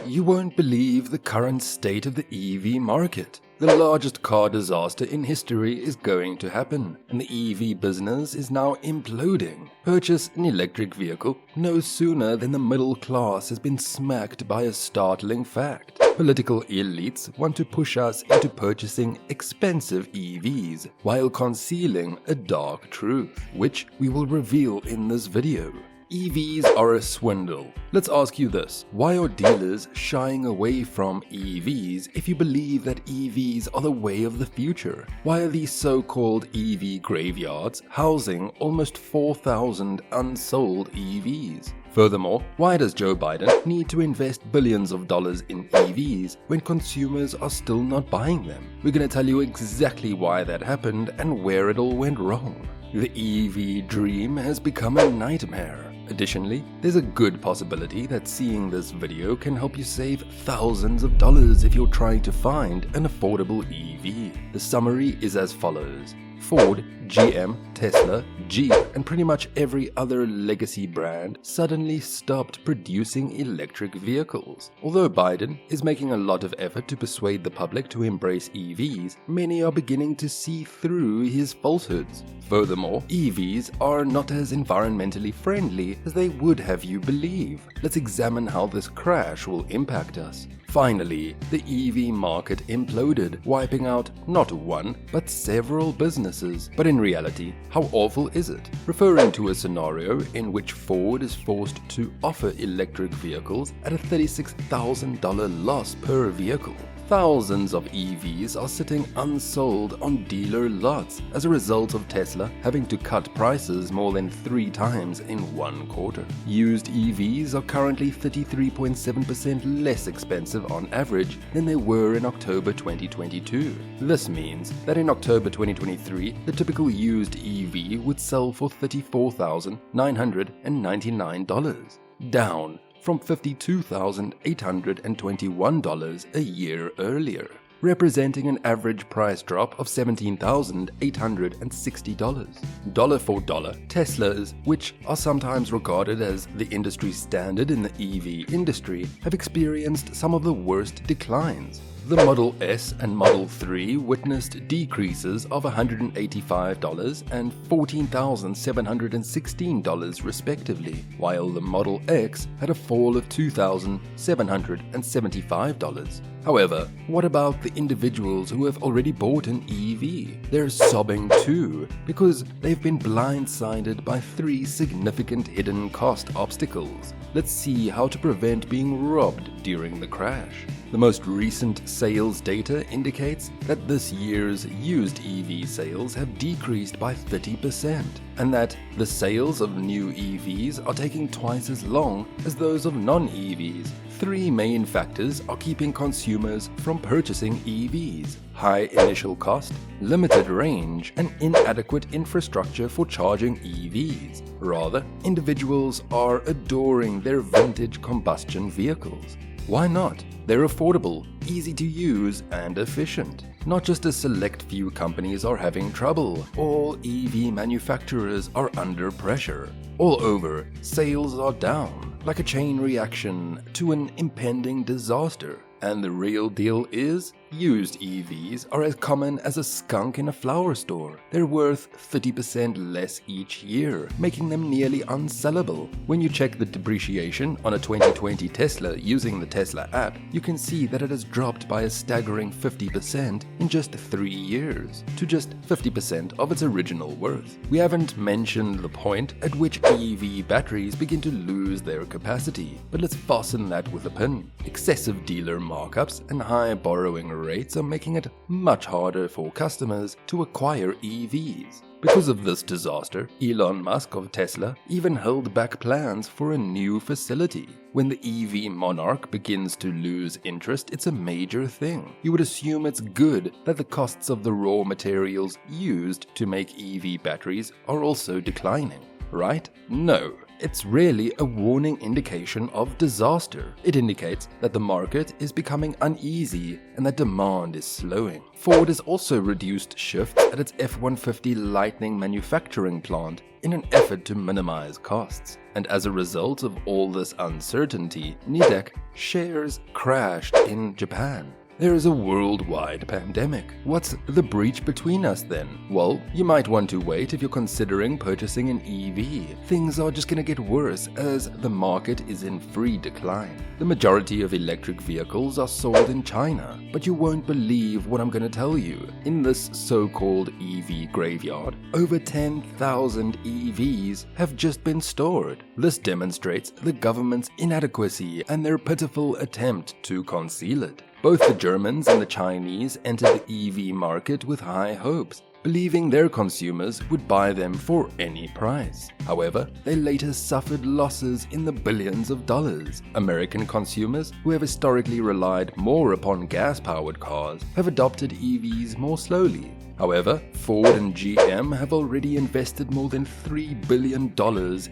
You won't believe the current state of the EV market. The largest car disaster in history is going to happen, and the EV business is now imploding. Purchase an electric vehicle no sooner than the middle class has been smacked by a startling fact. Political elites want to push us into purchasing expensive EVs while concealing a dark truth, which we will reveal in this video. EVs are a swindle. Let's ask you this: why are dealers shying away from EVs if you believe that EVs are the way of the future? Why are these so-called EV graveyards housing almost 4,000 unsold EVs? Furthermore, why does Joe Biden need to invest billions of dollars in EVs when consumers are still not buying them? We're going to tell you exactly why that happened and where it all went wrong. The EV dream has become a nightmare. Additionally, there's a good possibility that seeing this video can help you save thousands of dollars if you're trying to find an affordable EV. The summary is as follows. Ford, GM, Tesla, Jeep, and pretty much every other legacy brand suddenly stopped producing electric vehicles. Although Biden is making a lot of effort to persuade the public to embrace EVs, many are beginning to see through his falsehoods. Furthermore, EVs are not as environmentally friendly as they would have you believe. Let's examine how this crash will impact us. Finally, the EV market imploded, wiping out not one, but several businesses. But in reality, how awful is it? Referring to a scenario in which Ford is forced to offer electric vehicles at a $36,000 loss per vehicle. Thousands of EVs are sitting unsold on dealer lots as a result of Tesla having to cut prices more than 3 times in 1 quarter. Used EVs are currently 33.7% less expensive on average than they were in October 2022. This means that in October 2023, the typical used EV would sell for $34,999, down from $52,821 a year earlier, representing an average price drop of $17,860. Dollar for dollar, Teslas, which are sometimes regarded as the industry standard in the EV industry, have experienced some of the worst declines. The Model S and Model 3 witnessed decreases of $185 and $14,716 respectively, while the Model X had a fall of $2,775. However, what about the individuals who have already bought an EV? They're sobbing too, because they've been blindsided by 3 significant hidden cost obstacles. Let's see how to prevent being robbed during the crash. The most recent sales data indicates that this year's used EV sales have decreased by 30%, and that the sales of new EVs are taking twice as long as those of non-EVs. 3 main factors are keeping consumers from purchasing EVs: high initial cost, limited range, and inadequate infrastructure for charging EVs. Rather, individuals are adoring their vintage combustion vehicles. Why not? They're affordable, easy to use, and efficient. Not just a select few companies are having trouble. All EV manufacturers are under pressure. All over, sales are down, like a chain reaction to an impending disaster. And the real deal is, used EVs are as common as a skunk in a flower store. They're worth 30% less each year, making them nearly unsellable. When you check the depreciation on a 2020 Tesla using the Tesla app, you can see that it has dropped by a staggering 50% in just 3 years, to just 50% of its original worth. We haven't mentioned the point at which EV batteries begin to lose their capacity, but let's fasten that with a pin. Excessive dealer markups and high borrowing rates are making it much harder for customers to acquire EVs. Because of this disaster, Elon Musk of Tesla even held back plans for a new facility. When the EV monarch begins to lose interest, it's a major thing. You would assume it's good that the costs of the raw materials used to make EV batteries are also declining, right? No. It's really a warning indication of disaster. It indicates that the market is becoming uneasy and that demand is slowing. Ford has also reduced shifts at its F-150 Lightning manufacturing plant in an effort to minimize costs. And as a result of all this uncertainty, Nidec shares crashed in Japan. There is a worldwide pandemic. What's the breach between us then? Well, you might want to wait if you're considering purchasing an EV. Things are just gonna get worse as the market is in free decline. The majority of electric vehicles are sold in China, but you won't believe what I'm gonna tell you. In this so-called EV graveyard, over 10,000 EVs have just been stored. This demonstrates the government's inadequacy and their pitiful attempt to conceal it. Both the Germans and the Chinese entered the EV market with high hopes, believing their consumers would buy them for any price. However, they later suffered losses in the billions of dollars. American consumers, who have historically relied more upon gas-powered cars, have adopted EVs more slowly. However, Ford and GM have already invested more than $3 billion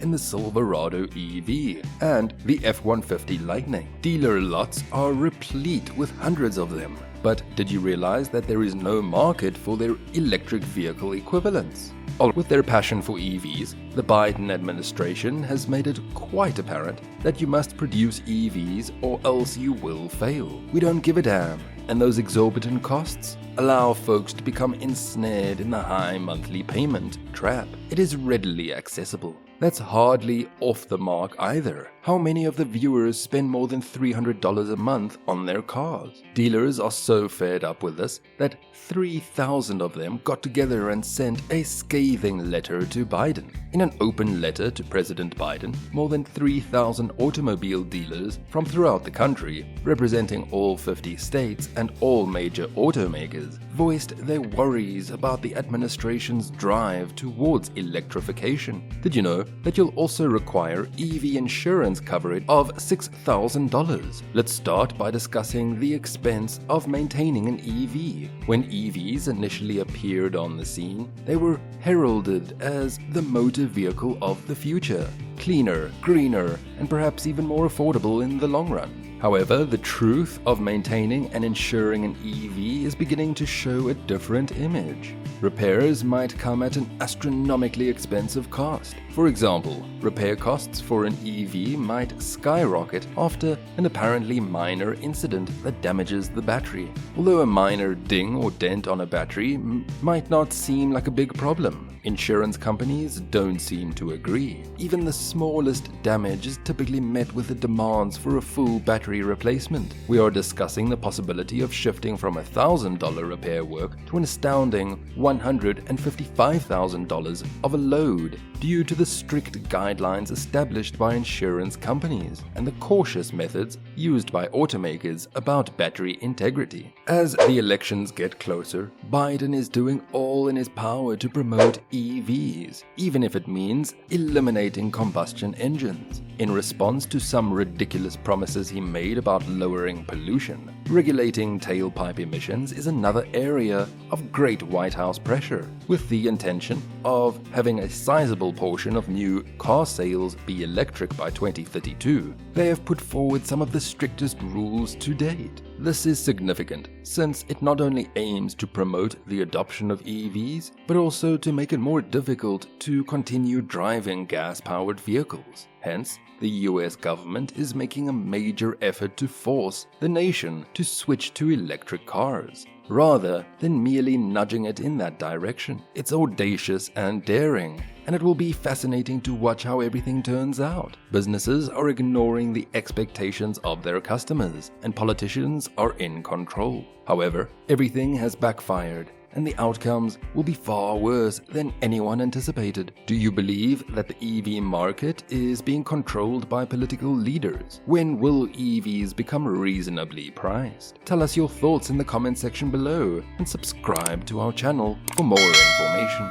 in the Silverado EV and the F-150 Lightning. Dealer lots are replete with hundreds of them. But did you realize that there is no market for their electric vehicle equivalents? With their passion for EVs, the Biden administration has made it quite apparent that you must produce EVs or else you will fail. We don't give a damn. And those exorbitant costs allow folks to become ensnared in the high monthly payment trap. It is readily accessible. That's hardly off the mark either. How many of the viewers spend more than $300 a month on their cars? Dealers are so fed up with this that 3,000 of them got together and sent a scathing letter to Biden. In an open letter to President Biden, more than 3,000 automobile dealers from throughout the country, representing all 50 states and all major automakers, voiced their worries about the administration's drive towards electrification. Did you know that you'll also require EV insurance coverage of $6,000? Let's start by discussing the expense of maintaining an EV. When EVs initially appeared on the scene, they were heralded as the motor vehicle of the future. Cleaner, greener, and perhaps even more affordable in the long run. However, the truth of maintaining and insuring an EV is beginning to show a different image. Repairs might come at an astronomically expensive cost. For example, repair costs for an EV might skyrocket after an apparently minor incident that damages the battery. Although a minor ding or dent on a battery might not seem like a big problem, insurance companies don't seem to agree. Even the smallest damage is typically met with the demands for a full battery replacement. We are discussing the possibility of shifting from $1,000 repair work to an astounding $155,000 of a load due to the strict guidelines established by insurance companies and the cautious methods used by automakers about battery integrity. As the elections get closer, Biden is doing all in his power to promote EVs, even if it means eliminating combustion engines. In response to some ridiculous promises he made about lowering pollution, regulating tailpipe emissions is another area of great White House pressure, with the intention of having a sizable portion of new car sales be electric by 2032. They have put forward some of the strictest rules to date. This is significant, since it not only aims to promote the adoption of EVs, but also to make it more difficult to continue driving gas-powered vehicles. Hence, the US government is making a major effort to force the nation to switch to electric cars, rather than merely nudging it in that direction. It's audacious and daring, and it will be fascinating to watch how everything turns out. Businesses are ignoring the expectations of their customers, and politicians are in control. However, everything has backfired, and the outcomes will be far worse than anyone anticipated. Do you believe that the EV market is being controlled by political leaders? When will EVs become reasonably priced? Tell us your thoughts in the comment section below and subscribe to our channel for more information.